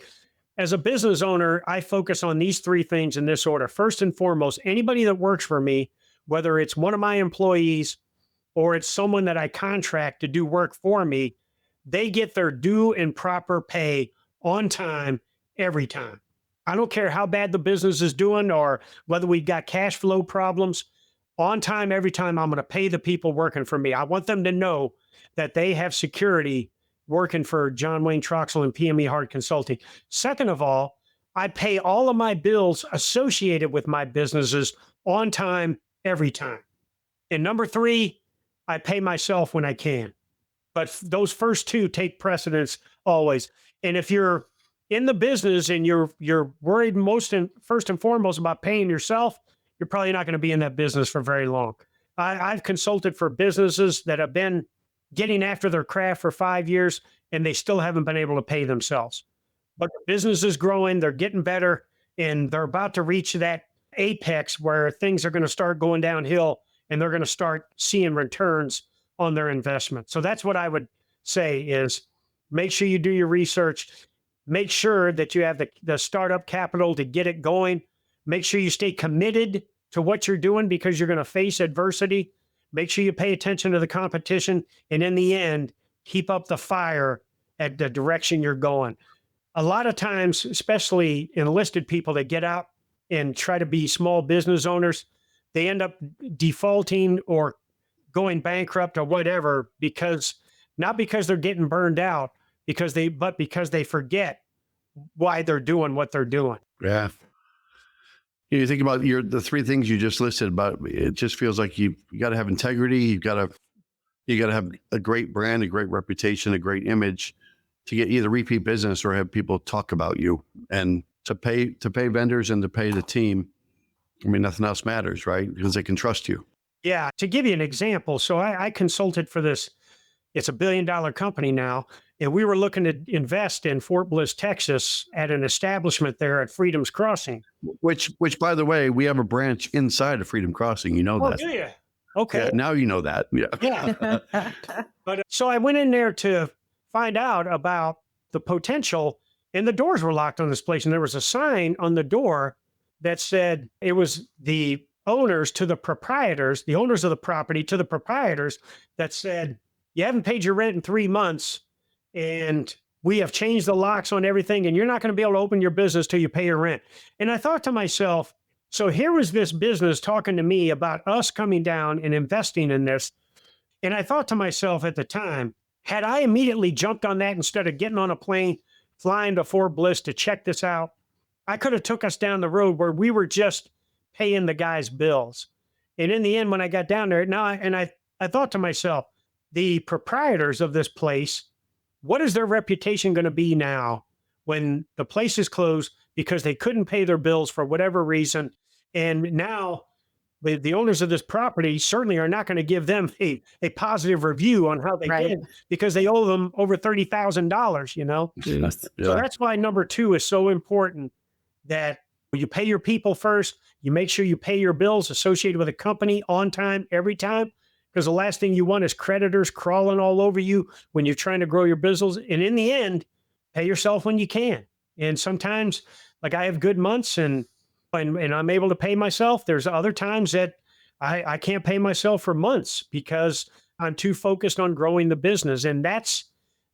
As a business owner, I focus on these three things in this order. First and foremost, anybody that works for me, whether it's one of my employees or it's someone that I contract to do work for me, they get their due and proper pay on time, every time. I don't care how bad the business is doing or whether we've got cash flow problems. On time, every time, I'm going to pay the people working for me. I want them to know that they have security working for John Wayne Troxell and PME Hard Consulting. Second of all, I pay all of my bills associated with my businesses on time, every time. And number three, I pay myself when I can. But those first two take precedence always. And if you're in the business and you're worried first and foremost about paying yourself, you're probably not going to be in that business for very long. I've consulted for businesses that have been getting after their craft for 5 years, and they still haven't been able to pay themselves. But the business is growing, they're getting better, and they're about to reach that apex where things are going to start going downhill, and they're going to start seeing returns on their investment. So that's what I would say is make sure you do your research. Make sure that you have the startup capital to get it going. Make sure you stay committed to what you're doing because you're going to face adversity. Make sure you pay attention to the competition. And in the end, keep up the fire at the direction you're going. A lot of times, especially enlisted people that get out and try to be small business owners, they end up defaulting or going bankrupt or whatever not because they're getting burned out, but because they forget why they're doing what they're doing. Yeah. You think about the three things you just listed about, it just feels like you got to have integrity. You got to have a great brand, a great reputation, a great image to get either repeat business or have people talk about you, and to pay vendors and to pay the team. I mean, nothing else matters, right? Because they can trust you. Yeah. To give you an example, so I consulted for this. It's $1 billion company now. And we were looking to invest in Fort Bliss, Texas at an establishment there at Freedom's Crossing. Which by the way, we have a branch inside of Freedom Crossing. You know that. Oh, do you? Okay. Yeah, now you know that. Yeah. Yeah. But so I went in there to find out about the potential, and the doors were locked on this place. And there was a sign on the door that said it was the owners to the proprietors, the owners of the property to the proprietors, that said, you haven't paid your rent in 3 months and We have changed the locks on everything, and you're not going to be able to open your business till you pay your rent. And I thought to myself, so here was this business talking to me about us coming down and investing in this. And I thought to myself at the time, had I immediately jumped on that instead of getting on a plane, flying to Fort Bliss to check this out, I could have took us down the road where we were just paying the guy's bills. And in the end, when I got down there, I thought to myself, the proprietors of this place, what is their reputation going to be now when the place is closed because they couldn't pay their bills for whatever reason? And now the owners of this property certainly are not going to give them a positive review on how they did because they owe them over $30,000, you know? Yeah. So that's why number 2 is so important, that you pay your people first. You make sure you pay your bills associated with a company on time, every time, because the last thing you want is creditors crawling all over you when you're trying to grow your business. And in the end, pay yourself when you can. And sometimes, like, I have good months and I'm able to pay myself. There's other times that I can't pay myself for months because I'm too focused on growing the business. And that's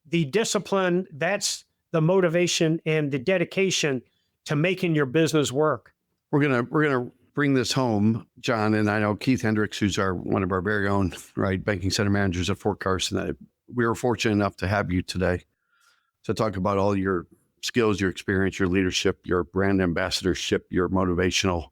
the discipline, that's the motivation and the dedication to making your business work. We're gonna bring this home, John, and I know Keith Hendricks, who's one of our very own banking center managers at Fort Carson. We were fortunate enough to have you today to talk about all your skills, your experience, your leadership, your brand ambassadorship, your motivational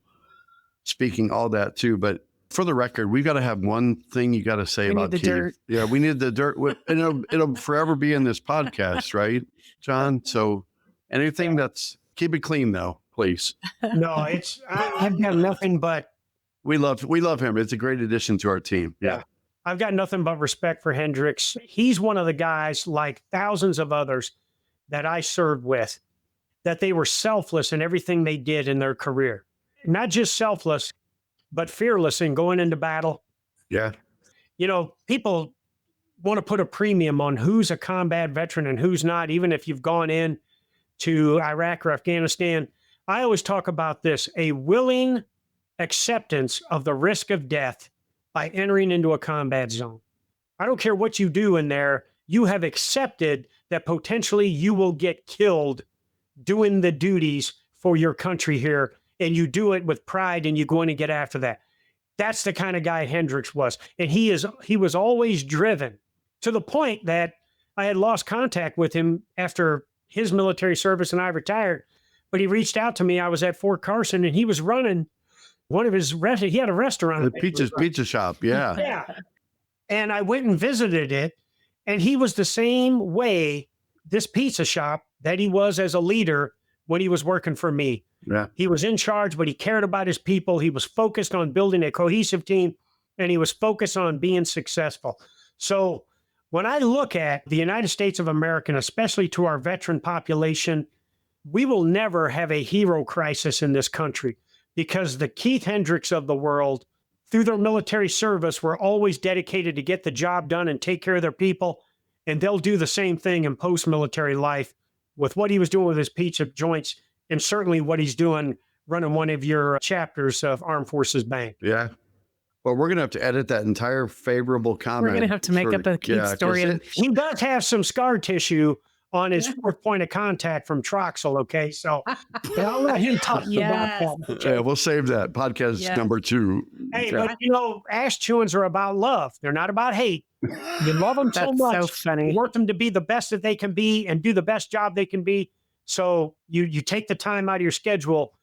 speaking, all that too. But for the record, we've got to have one thing you got to say about the Keith. dirt. Yeah, we need the dirt. And it'll forever be in this podcast, right, John? So anything that's, keep it clean though, please. No, I've got nothing but. We love him. It's a great addition to our team. Yeah. I've got nothing but respect for Hendricks. He's one of the guys, like thousands of others that I served with, that they were selfless in everything they did in their career. Not just selfless, but fearless in going into battle. Yeah. You know, people want to put a premium on who's a combat veteran and who's not, even if you've gone in to Iraq or Afghanistan. I always talk about this, a willing acceptance of the risk of death by entering into a combat zone. I don't care what you do in there, you have accepted that potentially you will get killed doing the duties for your country here, and you do it with pride and you go in and get after that. That's the kind of guy Hendricks was. And he was always driven, to the point that I had lost contact with him after his military service and I retired. But he reached out to me. I was at Fort Carson and he was running one of his he had a restaurant. The pizza shop. Yeah. Yeah. And I went and visited it. And he was the same way, this pizza shop, that he was as a leader when he was working for me. Yeah. He was in charge, but he cared about his people. He was focused on building a cohesive team, and he was focused on being successful. So when I look at the United States of America, and especially to our veteran population, we will never have a hero crisis in this country because the Keith Hendricks of the world, through their military service, were always dedicated to get the job done and take care of their people. And they'll do the same thing in post-military life with what he was doing with his pizza joints, and certainly what he's doing running one of your chapters of Armed Forces Bank. Yeah. Well, we're going to have to edit that entire favorable comment. We're going to have to make up a Keith story. He does have some scar tissue on his fourth point of contact from Troxell, okay? So I'll let him talk about that. Yeah, we'll save that. Podcast number 2. Hey, but you know, ass chewings are about love. They're not about hate. You love them so much. So funny. You want them to be the best that they can be and do the best job they can be. So you take the time out of your schedule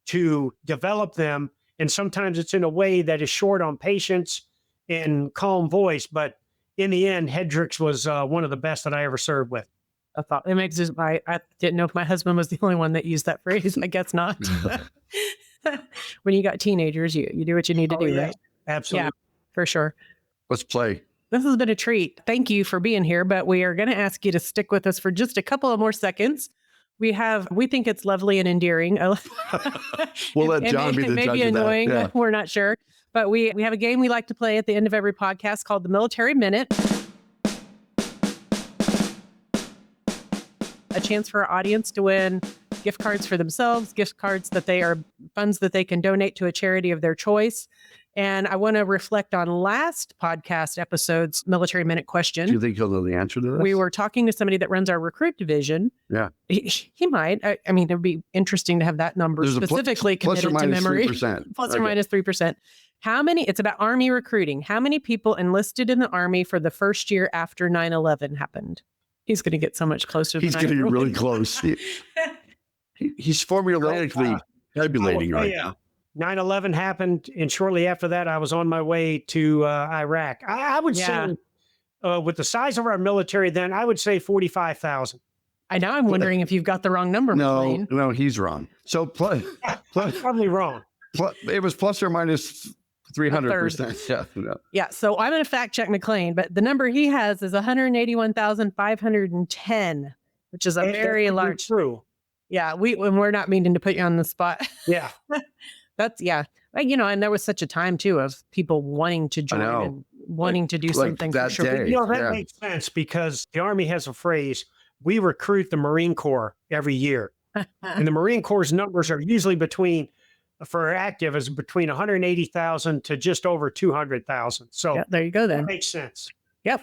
to develop them. And sometimes it's in a way that is short on patience and calm voice. But in the end, Hendricks was one of the best that I ever served with. I thought it makes it, I didn't know if my husband was the only one that used that phrase. I guess not. When you got teenagers, you do what you need to do, right? Absolutely. Yeah, for sure. Let's play. This has been a treat. Thank you for being here, but we are going to ask you to stick with us for just a couple of more seconds. We think it's lovely and endearing. We'll let John be the judge of that. It may be annoying. Yeah. We're not sure. But we have a game we like to play at the end of every podcast called the Military Minute. A chance for our audience to win gift cards for themselves, gift cards that funds that they can donate to a charity of their choice. And I want to reflect on last podcast episode's military minute question. Do you think he'll know the answer to this? We were talking to somebody that runs our recruit division. Yeah. He might. I mean, it would be interesting to have that number There's specifically plus or committed to minus memory. 3%. Plus or minus 3%. It's about Army recruiting. How many people enlisted in the Army for the first year after 9/11 happened? He's going to get so much closer. He's than I getting am. really close. He's formulaically tabulating right now. 9/11 happened, and shortly after that, I was on my way to Iraq. I would say, with the size of our military then, I would say 45,000. I know. I'm wondering if you've got the wrong number. McLean. No, he's wrong. So Probably wrong. it was plus or minus 300%. Yeah. No. Yeah. So I'm going to fact check McLean, but the number he has is 181,510, which is a very large. True. Yeah. We're not meaning to put you on the spot. Yeah. And there was such a time too of people wanting to join and wanting to do something that for sure. day. That makes sense because the Army has a phrase, we recruit the Marine Corps every year. And the Marine Corps' numbers are usually between 180,000 to just over 200,000. So there you go then. That makes sense. Yep.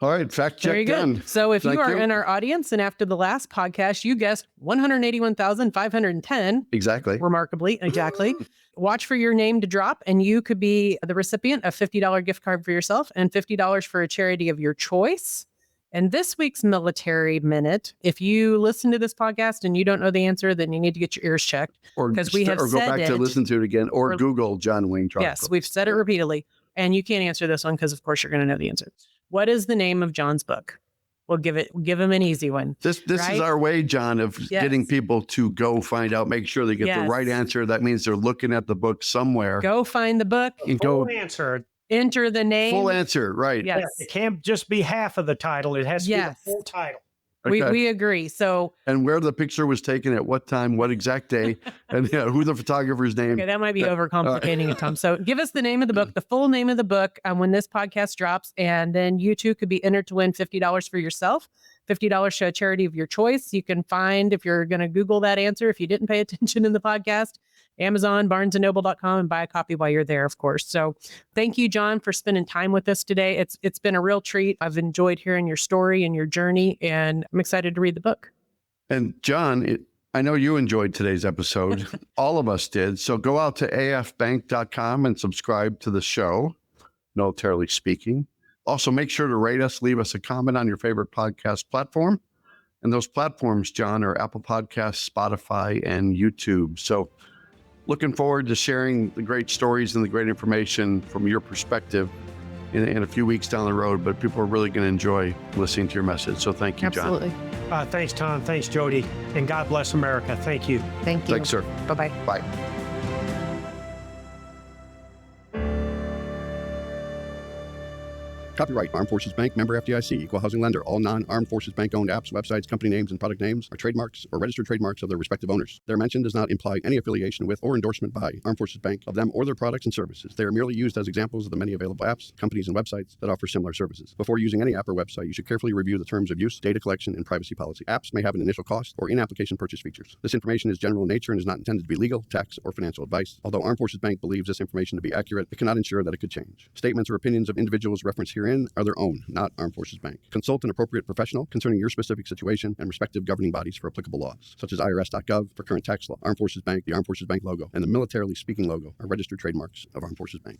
All right. Fact check Very done. good. So if Thank you are you. in our audience and after the last podcast, you guessed 181,510. Exactly. Remarkably, exactly. Watch for your name to drop and you could be the recipient of $50 gift card for yourself and $50 for a charity of your choice. And this week's Military Minute, if you listen to this podcast and you don't know the answer, then you need to get your ears checked. Because we have go said back to it. listen to it again or Google John Wayne Troxell. Yes, we've said it repeatedly. And you can't answer this one because, of course, you're going to know the answer. What is the name of John's book? We'll give him an easy one. This is our way, John, of getting people to go find out, make sure they get the right answer. That means they're looking at the book somewhere. Go find the book. Full answer. Enter the name. Full answer, right. Yes. It can't just be half of the title. It has to be the full title. Okay. We agree. So, and where the picture was taken at what time, what exact day, and who the photographer's name. Okay, that might be overcomplicating it, Tom. So give us the name of the book, the full name of the book when this podcast drops, and then you too could be entered to win $50 for yourself, $50 to a charity of your choice. You can find, if you're going to Google that answer, if you didn't pay attention in the podcast, Amazon, barnesandnoble.com, and buy a copy while you're there, of course. So thank you, John, for spending time with us today. It's been a real treat. I've enjoyed hearing your story and your journey, and I'm excited to read the book. And John, I know you enjoyed today's episode. All of us did. So go out to afbank.com and subscribe to the show, Militarily Speaking. Also, make sure to rate us, leave us a comment on your favorite podcast platform. And those platforms, John, are Apple Podcasts, Spotify, and YouTube. So looking forward to sharing the great stories and the great information from your perspective in a few weeks down the road, but people are really going to enjoy listening to your message. So thank you, John. Absolutely. Thanks, Tom. Thanks, Jodi. And God bless America. Thank you. Thank you. Thanks, sir. Bye-bye. Bye. Copyright Armed Forces Bank, member FDIC, equal housing lender. All non-Armed Forces Bank owned apps, websites, company names, and product names are trademarks or registered trademarks of their respective owners. Their mention does not imply any affiliation with or endorsement by Armed Forces Bank of them or their products and services. They are merely used as examples of the many available apps, companies, and websites that offer similar services. Before using any app or website, you should carefully review the terms of use, data collection, and privacy policy. Apps may have an initial cost or in-application purchase features. This information is general in nature and is not intended to be legal, tax, or financial advice. Although Armed Forces Bank believes this information to be accurate, it cannot ensure that it could change. Statements or opinions of individuals referenced herein are their own, not Armed Forces Bank. Consult an appropriate professional concerning your specific situation and respective governing bodies for applicable laws, such as irs.gov for current tax law. Armed Forces Bank, the Armed Forces Bank logo, and the Militarily Speaking logo are registered trademarks of Armed Forces Bank.